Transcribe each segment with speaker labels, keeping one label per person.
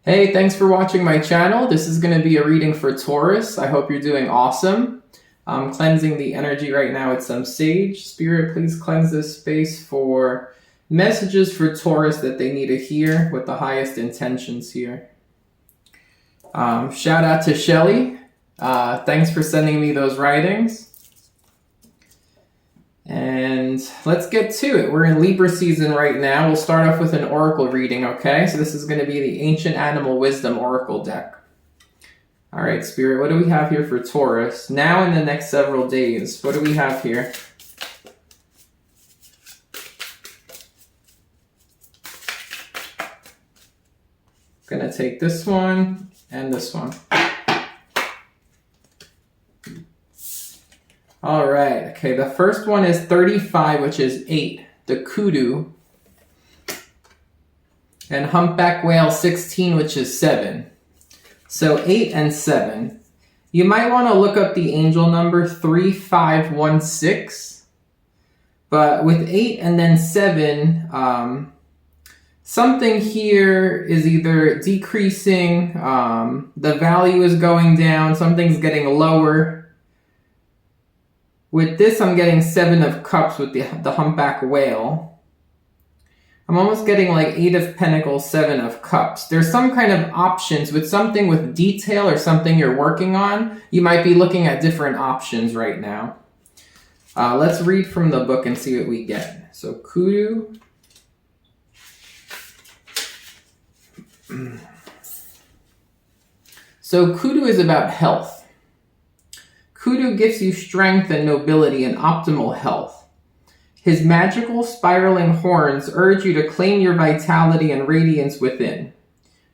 Speaker 1: Hey, thanks for watching my channel. This is going to be a reading for Taurus. I hope you're doing awesome. I'm cleansing the energy right now with some sage. Spirit, please cleanse this space for messages for Taurus that they need to hear with the highest intentions here. Shout out to Shelly. Thanks for sending me those writings. And let's get to it. We're in Libra season right now. We'll start off with an oracle reading, okay? So this is going to be the Ancient Animal Wisdom Oracle deck. All right, Spirit, what do we have here for Taurus? Now in the next several days, what do we have here? I'm going to take this one and this one. All right, okay, the first one is 35, which is 8, the kudu. And humpback whale 16, which is 7. So 8 and 7. You might want to look up the angel number 3516. But with 8 and then 7, something here is either decreasing, the value is going down, something's getting lower. With this, I'm getting 7 of cups with the humpback whale. I'm almost getting like 8 of pentacles, 7 of cups. There's some kind of options with something with detail or something you're working on. You might be looking at different options right now. Let's read from the book and see what we get. So kudu. So kudu is about health. Kudu gives you strength and nobility and optimal health. His magical spiraling horns urge you to claim your vitality and radiance within.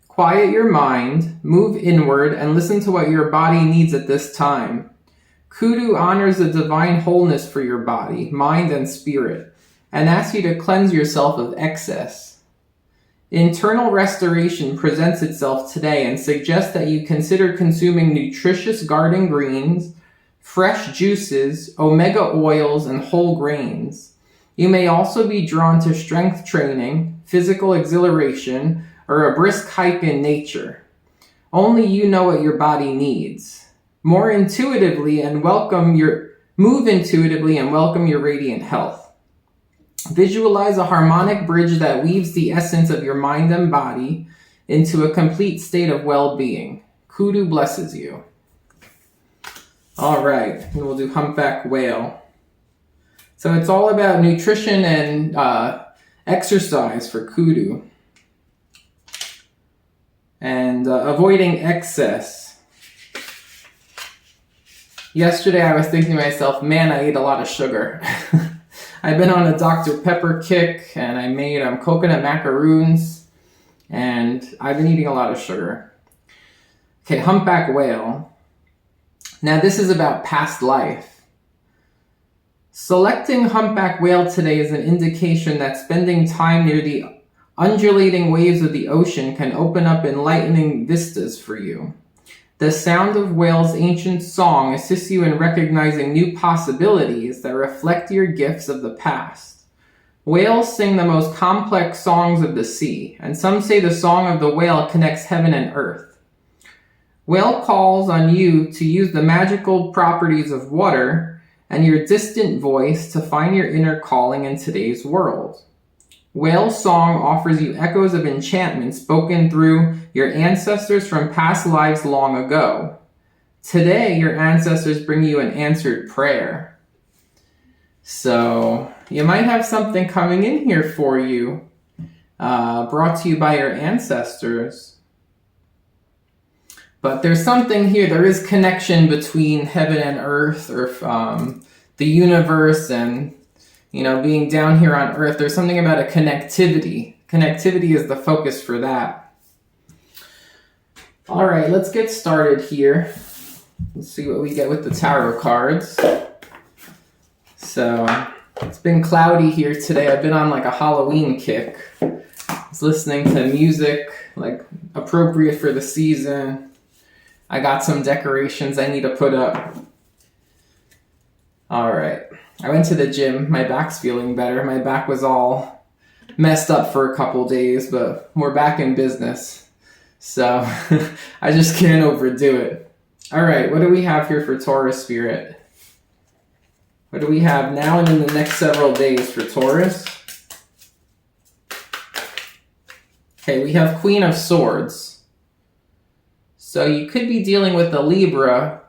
Speaker 1: Quiet your mind, move inward, and listen to what your body needs at this time. Kudu honors the divine wholeness for your body, mind, and spirit, and asks you to cleanse yourself of excess. Internal restoration presents itself today and suggests that you consider consuming nutritious garden greens, fresh juices, omega oils, and whole grains. You may also be drawn to strength training, physical exhilaration, or a brisk hike in nature. Only you know what your body needs. Move intuitively and welcome your radiant health. Visualize a harmonic bridge that weaves the essence of your mind and body into a complete state of well-being. Kudu blesses you. All right, we'll do humpback whale. So it's all about nutrition and exercise for kudu. And avoiding excess. Yesterday I was thinking to myself, man, I ate a lot of sugar. I've been on a Dr. Pepper kick, and I made coconut macaroons, and I've been eating a lot of sugar. Okay, humpback whale. Now this is about past life. Selecting humpback whale today is an indication that spending time near the undulating waves of the ocean can open up enlightening vistas for you. The sound of whale's ancient song assists you in recognizing new possibilities that reflect your gifts of the past. Whales sing the most complex songs of the sea, and some say the song of the whale connects heaven and earth. Whale calls on you to use the magical properties of water and your distant voice to find your inner calling in today's world. Whale song offers you echoes of enchantment spoken through your ancestors from past lives long ago. Today, your ancestors bring you an answered prayer. So, you might have something coming in here for you, brought to you by your ancestors. But there's something here, there is connection between heaven and earth, or the universe and, being down here on earth. There's something about a connectivity. Connectivity is the focus for that. All right, let's get started here. Let's see what we get with the tarot cards. So, it's been cloudy here today. I've been on like a Halloween kick. I was listening to music, like appropriate for the season. I got some decorations I need to put up. All right. I went to the gym. My back's feeling better. My back was all messed up for a couple days, but we're back in business. So I just can't overdo it. All right, what do we have here for Taurus spirit? What do we have now and in the next several days for Taurus? Okay, we have Queen of Swords. So you could be dealing with a Libra.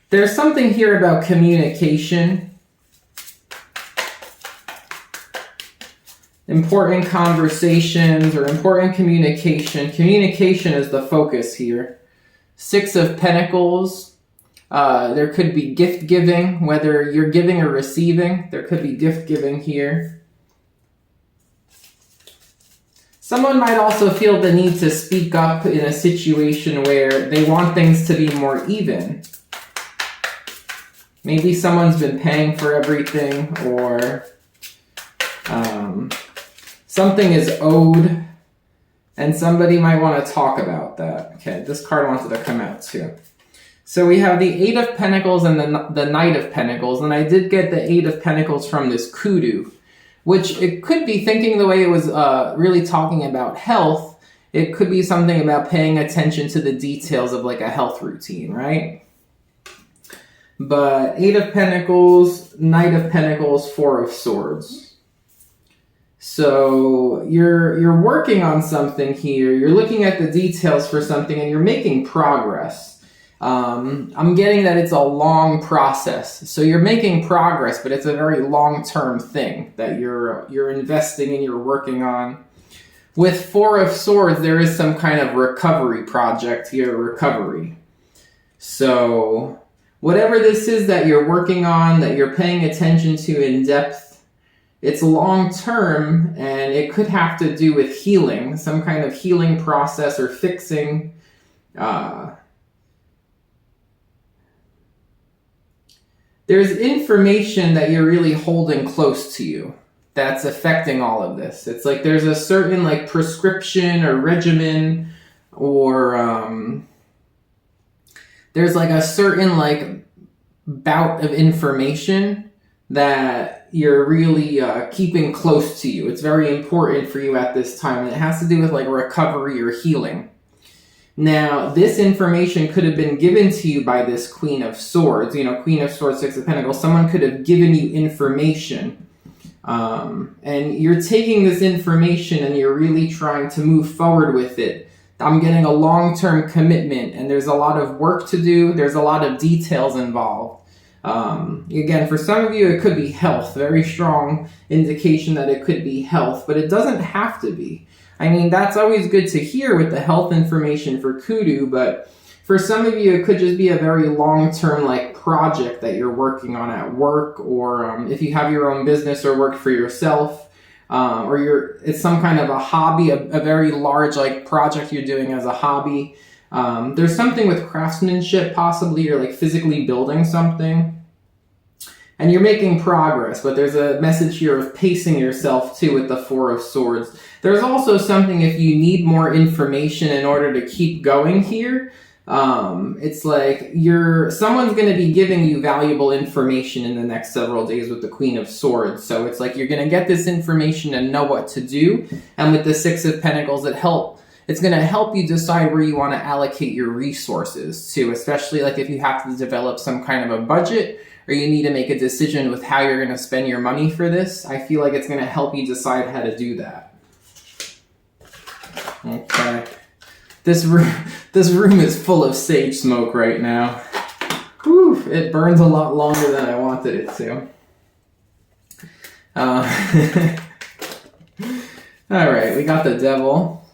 Speaker 1: There's something here about communication. Important conversations or important communication. Communication is the focus here. Six of Pentacles. There could be gift giving, whether you're giving or receiving. There could be gift giving here. Someone might also feel the need to speak up in a situation where they want things to be more even. Maybe someone's been paying for everything, or something is owed, and somebody might want to talk about that. Okay, this card wanted to come out too. So we have the Eight of Pentacles and the Knight of Pentacles, and I did get the Eight of Pentacles from this kudu, which it could be, thinking the way it was really talking about health, it could be something about paying attention to the details of like a health routine, right? But Eight of Pentacles, Knight of Pentacles, Four of Swords. So you're working on something here. You're looking at the details for something and you're making progress. I'm getting that it's a long process. So you're making progress, but it's a very long-term thing that you're investing and you're working on. With Four of Swords, there is some kind of recovery project here, recovery. So whatever this is that you're working on, that you're paying attention to in depth, it's long-term, and it could have to do with healing, some kind of healing process or fixing. There's information that you're really holding close to you that's affecting all of this. It's like there's a certain like prescription or regimen, or there's like a certain like bout of information that you're really keeping close to you. It's very important for you at this time. And it has to do with like recovery or healing. Now, this information could have been given to you by this Queen of Swords. You know, Queen of Swords, Six of Pentacles. Someone could have given you information. And you're taking this information and you're really trying to move forward with it. I'm getting a long-term commitment, and there's a lot of work to do. There's a lot of details involved. Again, for some of you, it could be health. Very strong indication that it could be health, but it doesn't have to be. I mean, that's always good to hear with the health information for kudu, but for some of you, it could just be a very long-term like project that you're working on at work, or if you have your own business or work for yourself, or it's some kind of a hobby, a very large like project you're doing as a hobby. There's something with craftsmanship, possibly you're like physically building something and you're making progress, but there's a message here of pacing yourself too with the Four of Swords. There's also something, if you need more information in order to keep going here, it's like someone's going to be giving you valuable information in the next several days with the Queen of Swords. So it's like you're going to get this information and know what to do. And with the Six of Pentacles, it's going to help you decide where you want to allocate your resources to, especially like if you have to develop some kind of a budget or you need to make a decision with how you're going to spend your money for this. I feel like it's going to help you decide how to do that. Okay. This room is full of sage smoke right now. Whew, it burns a lot longer than I wanted it to. All right, we got the Devil.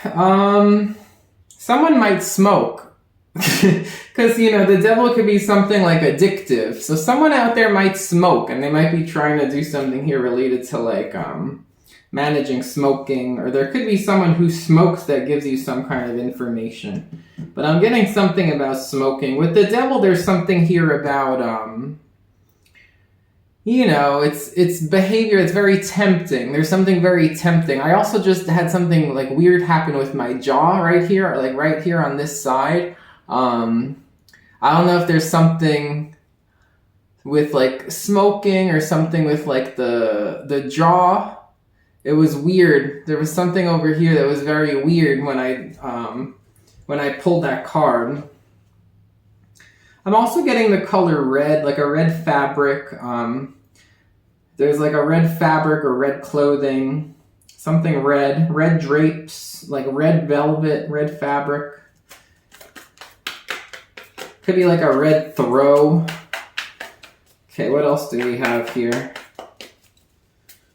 Speaker 1: Someone might smoke because, you know, the Devil could be something like addictive. So someone out there might smoke, and they might be trying to do something here related to like managing smoking, or there could be someone who smokes that gives you some kind of information. But I'm getting something about smoking. With the Devil, there's something here about you know, it's behavior. It's very tempting. There's something very tempting. I also just had something like weird happen with my jaw right here, like right here on this side. I don't know if there's something with like smoking or something with like the jaw. it was weird. There was something over here that was very weird when I pulled that card. I'm also getting the color red, like a red fabric. There's like a red fabric or red clothing, something red drapes, like red velvet, red fabric. Could be like a red throw. Okay, what else do we have here?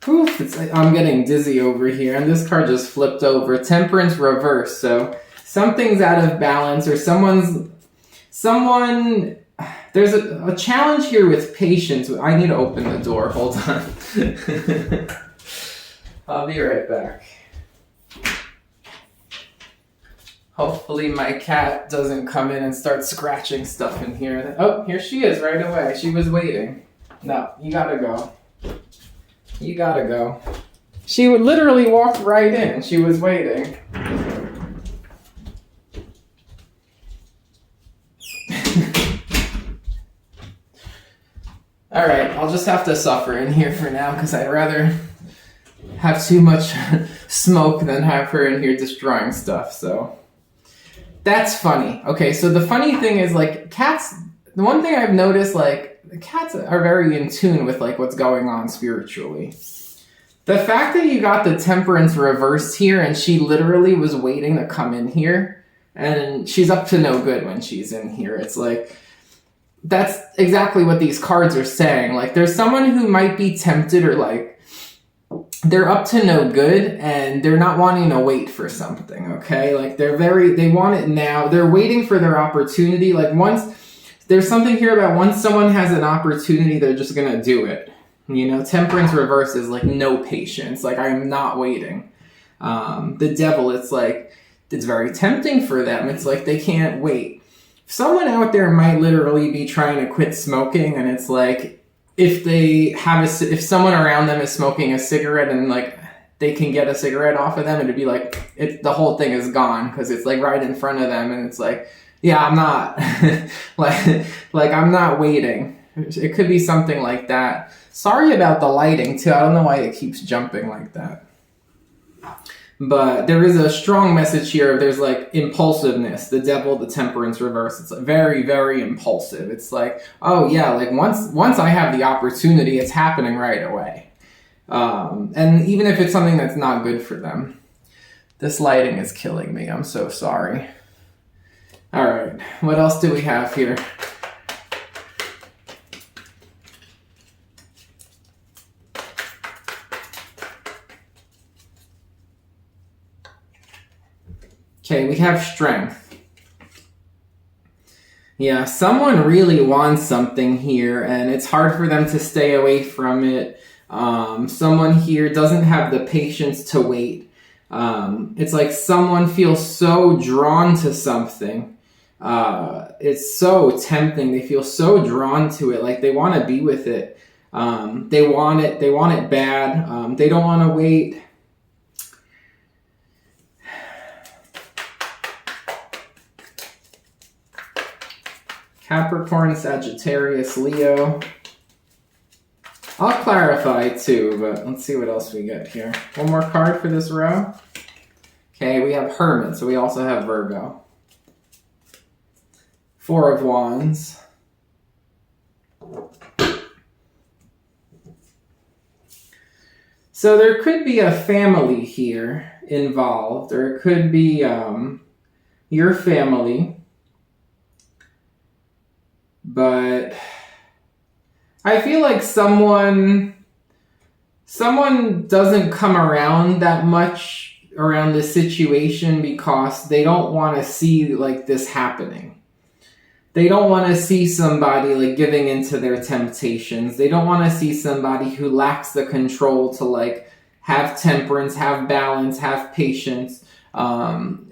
Speaker 1: Oof, I'm getting dizzy over here, and this card just flipped over. Temperance reverse. So something's out of balance, or there's a challenge here with patience. I need to open the door. Hold on. I'll be right back. Hopefully my cat doesn't come in and start scratching stuff in here. Oh, here she is right away. She was waiting. No, you gotta go. You gotta go. She would literally walk right in. She was waiting. All right, I'll just have to suffer in here for now because I'd rather have too much smoke than have her in here destroying stuff. So that's funny. Okay, so the funny thing is, like, cats, the one thing I've noticed, like, cats are very in tune with, like, what's going on spiritually. The fact that you got the temperance reversed here and she literally was waiting to come in here, and she's up to no good when she's in here. It's like, that's exactly what these cards are saying. Like, there's someone who might be tempted, or like they're up to no good and they're not wanting to wait for something, okay? Like, they want it now. They're waiting for their opportunity. Like, there's something here about once someone has an opportunity, they're just gonna do it. You know, temperance reverse is like no patience. Like, I'm not waiting. The devil, it's like, it's very tempting for them. It's like they can't wait. Someone out there might literally be trying to quit smoking, and it's like, if someone around them is smoking a cigarette and like they can get a cigarette off of them, it'd be like the whole thing is gone because it's like right in front of them, and it's like, yeah, I'm not like I'm not waiting. It could be something like that. Sorry about the lighting too. I don't know why it keeps jumping like that. But there is a strong message here. There's like impulsiveness, the devil, the temperance reverse. It's like very, very impulsive. It's like, oh yeah, like once I have the opportunity, it's happening right away. And even if it's something that's not good for them. This lighting is killing me. I'm so sorry. All right, what else do we have here? Okay, we have strength. Yeah, someone really wants something here, and it's hard for them to stay away from it. Someone here doesn't have the patience to wait. It's like someone feels so drawn to something. It's so tempting. They feel so drawn to it, like they want to be with it. They want it bad. They don't want to wait. Capricorn, Sagittarius, Leo. I'll clarify too, but let's see what else we get here. One more card for this row. Okay, we have Hermit, so we also have Virgo. Four of Wands. So there could be a family here involved, or it could be your family. But I feel like someone doesn't come around that much around this situation because they don't want to see like this happening. They don't want to see somebody like giving into their temptations. They don't want to see somebody who lacks the control to like have temperance, have balance, have patience.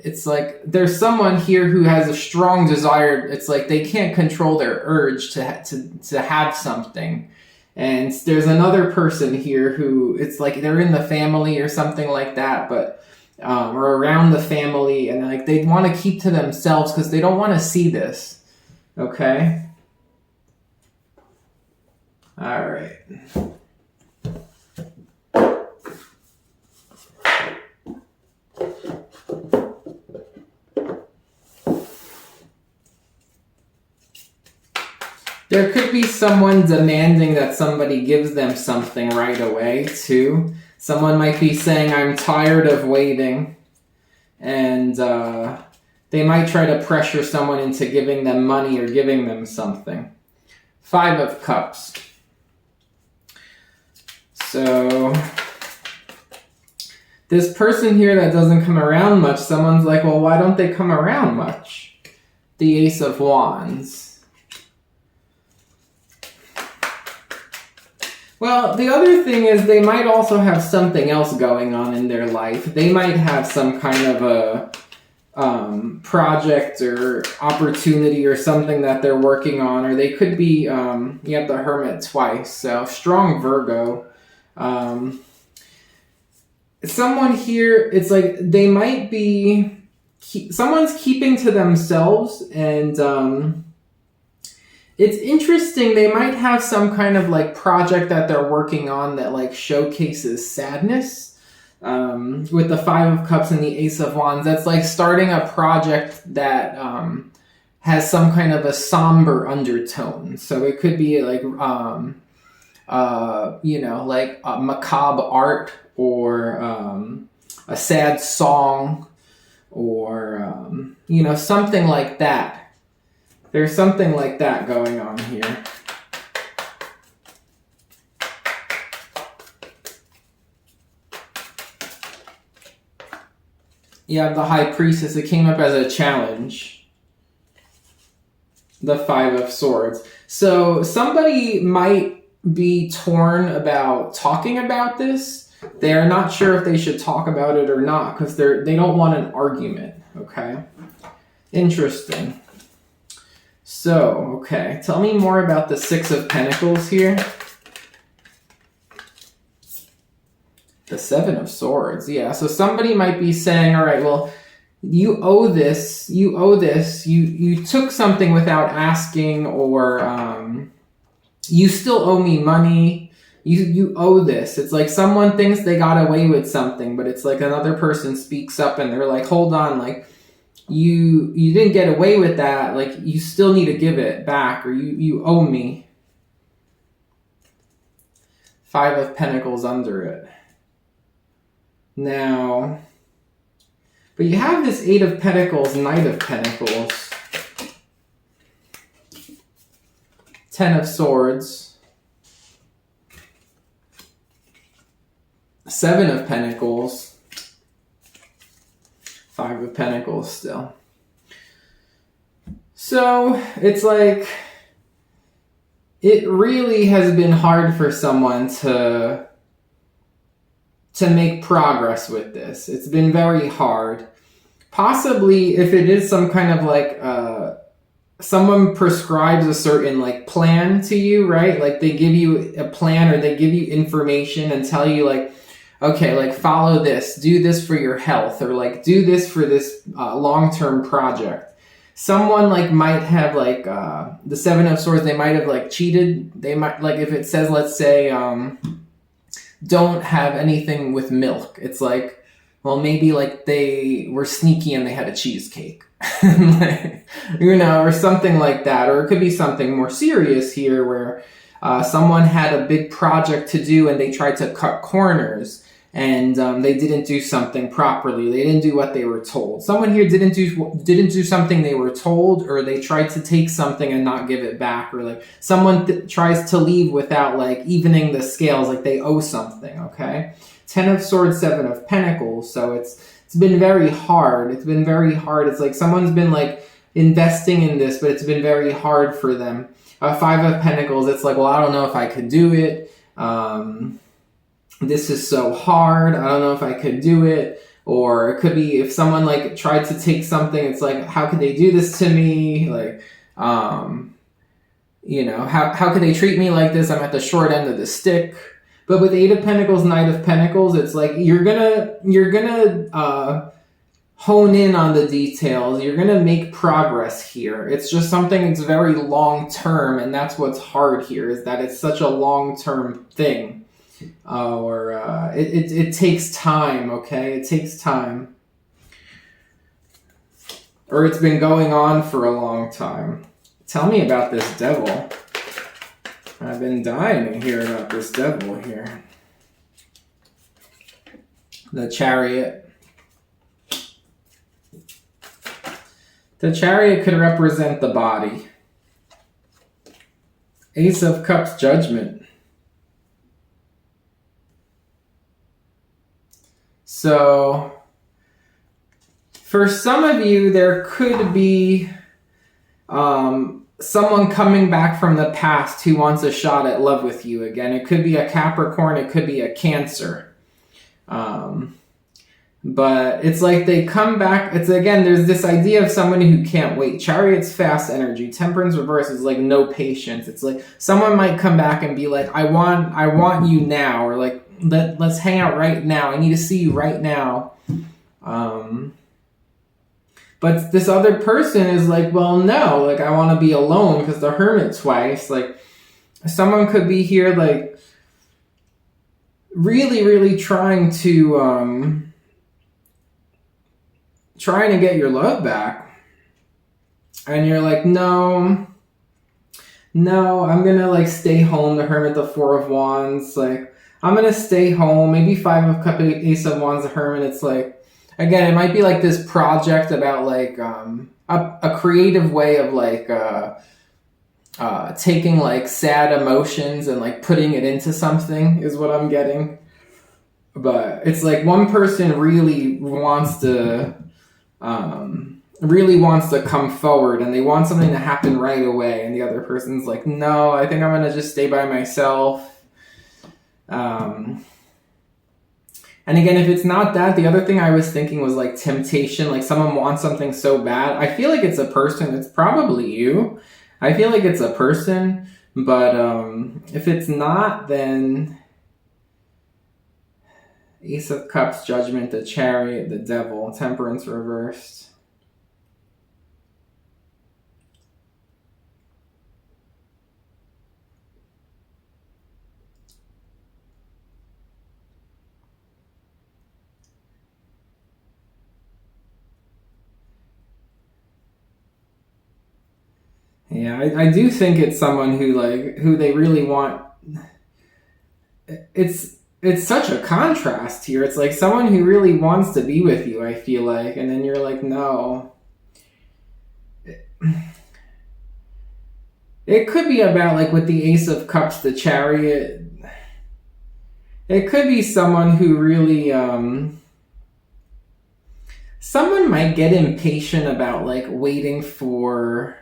Speaker 1: It's like there's someone here who has a strong desire. It's like they can't control their urge to have something. And there's another person here who it's like they're in the family or something like that, but or around the family, and like they want to keep to themselves because they don't want to see this. Okay. All right. There could be someone demanding that somebody gives them something right away, too. Someone might be saying, I'm tired of waiting. And they might try to pressure someone into giving them money or giving them something. 5 of Cups. So this person here that doesn't come around much, someone's like, well, why don't they come around much? The Ace of Wands. Well, the other thing is they might also have something else going on in their life. They might have some kind of a project or opportunity or something that they're working on, or they could be, you have the Hermit twice, so strong Virgo. Someone here, it's like they might be, someone's keeping to themselves, and it's interesting, they might have some kind of like project that they're working on that like showcases sadness. With the 5 of Cups and the Ace of Wands, that's like starting a project that has some kind of a somber undertone. So it could be like, like macabre art, or a sad song, or, something like that. There's something like that going on here. You have the High Priestess. It came up as a challenge. The 5 of Swords. So somebody might be torn about talking about this. They're not sure if they should talk about it or not because they don't want an argument. Okay? Interesting. So, okay, tell me more about the 6 of Pentacles here. The 7 of Swords, yeah. So somebody might be saying, all right, well, you owe this, you took something without asking, or you still owe me money, you owe this. It's like someone thinks they got away with something, but it's like another person speaks up and they're like, hold on, like, you didn't get away with that, like you still need to give it back, or you owe me. 5 of Pentacles under it. Now, but you have this 8 of Pentacles, Knight of Pentacles, 10 of Swords, 7 of Pentacles, 5 of Pentacles still. So it's like it really has been hard for someone to make progress with this. It's been very hard. Possibly if it is some kind of like someone prescribes a certain like plan to you, right? Like they give you a plan, or they give you information and tell you like, okay, like follow this, do this for your health, or like do this for this long-term project. Someone like might have like the 7 of Swords, they might have like cheated. They might, like if it says, let's say, don't have anything with milk. It's like, well, maybe like they were sneaky and they had a cheesecake, like, or something like that. Or it could be something more serious here where someone had a big project to do and they tried to cut corners, and they didn't do something properly. They didn't do what they were told. Someone here didn't do something they were told, or they tried to take something and not give it back, or like someone tries to leave without like evening the scales, like they owe something. Okay, 10 of Swords, 7 of Pentacles. So it's been very hard. It's been very hard. It's like someone's been like investing in this, but it's been very hard for them. 5 of Pentacles. It's like, well, I don't know if I could do it. This is so hard. I don't know if I could do it. Or it could be if someone like tried to take something, it's like, how could they do this to me? Like, how could they treat me like this? I'm at the short end of the stick. But with 8 of Pentacles, Knight of Pentacles, it's like you're gonna hone in on the details. You're gonna make progress here. It's just something that's very long term, and that's what's hard here, is that it's such a long term thing. It takes time, okay? It takes time. Or it's been going on for a long time. Tell me about this Devil. I've been dying to hear about this devil here. The Chariot. The Chariot could represent the body. Ace of Cups, Judgment. So, for some of you, there could be someone coming back from the past who wants a shot at love with you again. It could be a Capricorn, it could be a Cancer. But it's like they come back. It's again, there's this idea of somebody who can't wait. Chariot's fast energy. Temperance reverse is like no patience. It's like someone might come back and be like, I want you now, or like let's hang out right now. I need to see you right now. But this other person is like, well, no, like I want to be alone, because the Hermit twice. Like someone could be here like really, really trying to get your love back. And you're like, no, I'm going to like stay home. The Hermit, the Four of Wands, like I'm going to stay home. Maybe Five of Cups, Ace of Wands, the Hermit. It's like, again, it might be like this project about like a creative way of like taking like sad emotions and like putting it into something is what I'm getting. But it's like one person really wants to come forward and they want something to happen right away, and the other person's like, no, I think I'm gonna just stay by myself. And again, if it's not that, the other thing I was thinking was like temptation, like someone wants something so bad. I feel like it's a person. It's probably you. I feel like it's a person, but if it's not, then Ace of Cups, Judgment, the Chariot, the Devil, Temperance reversed. Yeah, I do think it's someone who they really want. It's such a contrast here. It's like someone who really wants to be with you, I feel like, and then you're like, no. It could be about like with the Ace of Cups, the Chariot. It could be someone who really someone might get impatient about like waiting for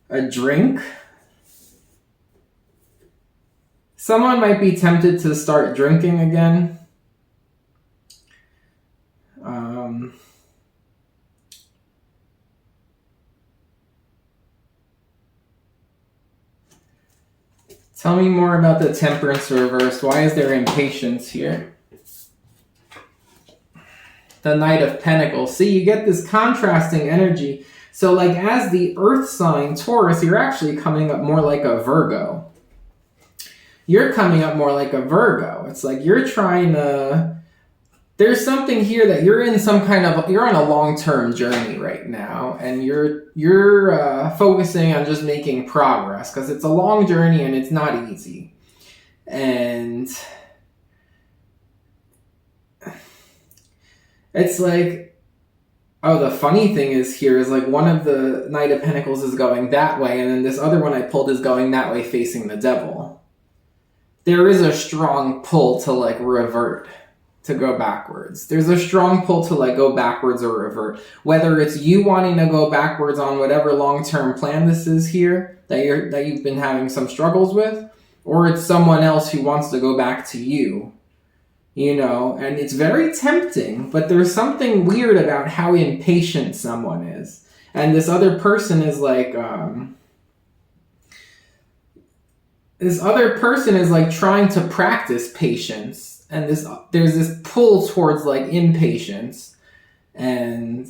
Speaker 1: a drink. Someone might be tempted to start drinking again. Tell me more about the Temperance reverse. Why is there impatience here? The Knight of Pentacles. See, you get this contrasting energy. So like as the earth sign Taurus, you're actually coming up more like a Virgo. You're coming up more like a Virgo. It's like you're trying to... There's something here that you're in some kind of... You're on a long-term journey right now. And you're focusing on just making progress. Because it's a long journey and it's not easy. And... It's like... Oh, the funny thing is here is like one of the Knight of Pentacles is going that way. And then this other one I pulled is going that way facing the Devil. There is a strong pull to like revert, to go backwards. There's a strong pull to like go backwards or revert. Whether it's you wanting to go backwards on whatever long-term plan this is here that you've been having some struggles with, or it's someone else who wants to go back to you. You know, and it's very tempting, but there's something weird about how impatient someone is. And this other person is like trying to practice patience, and there's this pull towards like impatience, and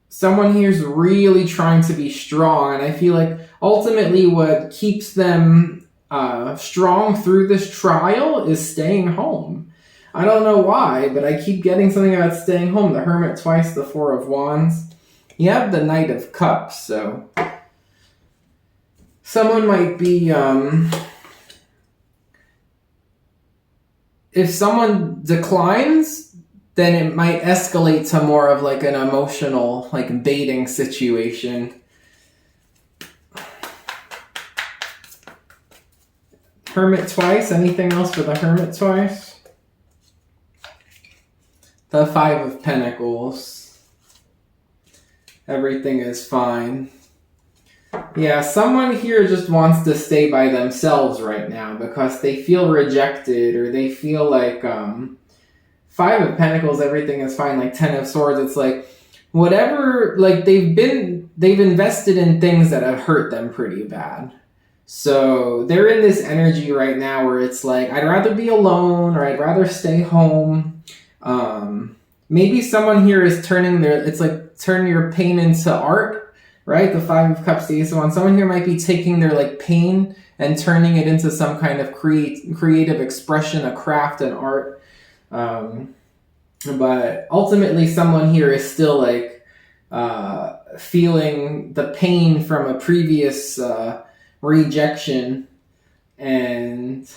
Speaker 1: someone here is really trying to be strong, and I feel like ultimately what keeps them strong through this trial is staying home. I don't know why, but I keep getting something about staying home. The Hermit twice, the Four of Wands. You have the Knight of Cups, so someone might be, if someone declines, then it might escalate to more of like an emotional, like baiting situation. Hermit twice. Anything else for the Hermit twice? The Five of Pentacles. Everything is fine. Yeah, someone here just wants to stay by themselves right now because they feel rejected, or they feel like Five of Pentacles, everything is fine. Like Ten of Swords, it's like whatever, like they've invested in things that have hurt them pretty bad. So they're in this energy right now where it's like, I'd rather be alone, or I'd rather stay home. Maybe someone here is turning your pain into art, right? The Five of Cups, the Ace of Wands. Someone here might be taking their like pain and turning it into some kind of creative expression, a craft, an art. But ultimately someone here is still like feeling the pain from a previous rejection, and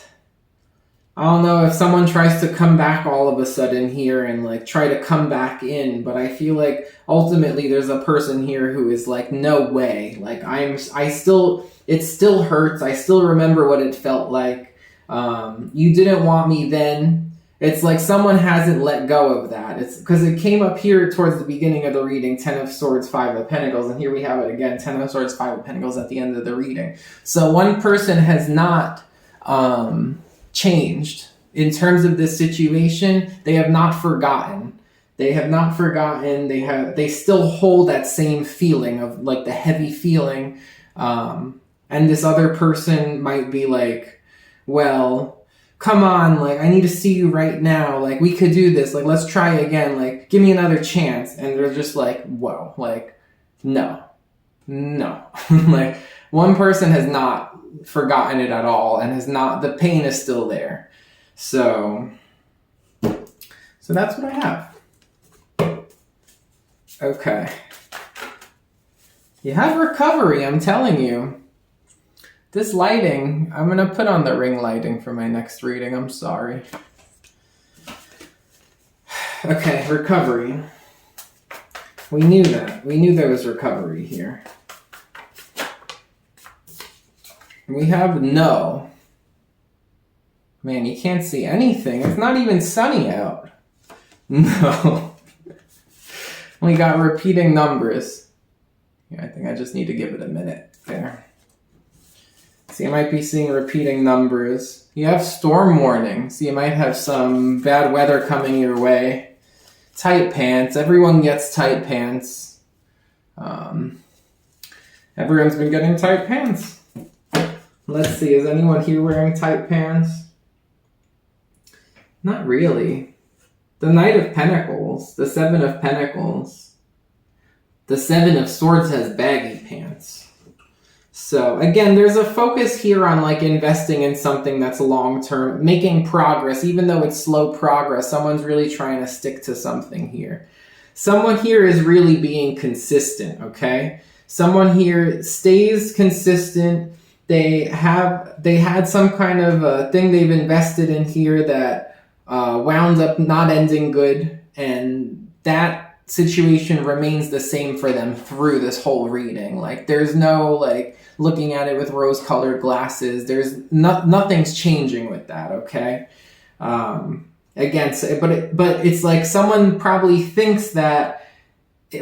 Speaker 1: I don't know if someone tries to come back all of a sudden here and like try to come back in, but I feel like ultimately there's a person here who is like, no way, like it still hurts, I still remember what it felt like, you didn't want me then. It's like someone hasn't let go of that. It's because it came up here towards the beginning of the reading, Ten of Swords, Five of Pentacles, and here we have it again, Ten of Swords, Five of Pentacles at the end of the reading. So one person has not changed in terms of this situation. They have not forgotten. They still hold that same feeling of like the heavy feeling. And this other person might be like, well, come on, like, I need to see you right now. Like, we could do this. Like, let's try again. Like, give me another chance. And they're just like, whoa, like, no. Like, one person has not forgotten it at all, and the pain is still there. So that's what I have. Okay. You have recovery, I'm telling you. This lighting, I'm going to put on the ring lighting for my next reading. I'm sorry. Okay, recovery. We knew that. We knew there was recovery here. We have no. Man, you can't see anything. It's not even sunny out. No. We got repeating numbers. Yeah, I think I just need to give it a minute there. So you might be seeing repeating numbers. You have storm warnings. So you might have some bad weather coming your way. Tight pants. Everyone gets tight pants. Everyone's been getting tight pants. Let's see. Is anyone here wearing tight pants? Not really. The Knight of Pentacles. The Seven of Pentacles. The Seven of Swords has baggy pants. So again, there's a focus here on like investing in something that's long-term, making progress, even though it's slow progress. Someone's really trying to stick to something here. Someone here is really being consistent, okay? Someone here stays consistent. They had some kind of thing they've invested in here that wound up not ending good, and that situation remains the same for them through this whole reading. Like, there's no like looking at it with rose-colored glasses. There's nothing's changing with that, okay? Again, but it's like someone probably thinks that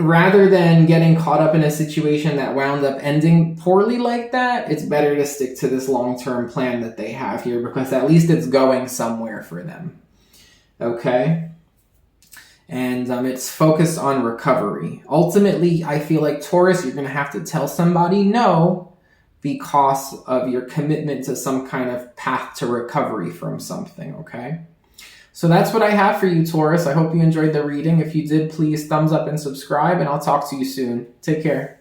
Speaker 1: rather than getting caught up in a situation that wound up ending poorly like that, it's better to stick to this long-term plan that they have here, because at least it's going somewhere for them, okay? And it's focused on recovery. Ultimately, I feel like, Taurus, you're going to have to tell somebody no because of your commitment to some kind of path to recovery from something, okay? So that's what I have for you, Taurus. I hope you enjoyed the reading. If you did, please thumbs up and subscribe, and I'll talk to you soon. Take care.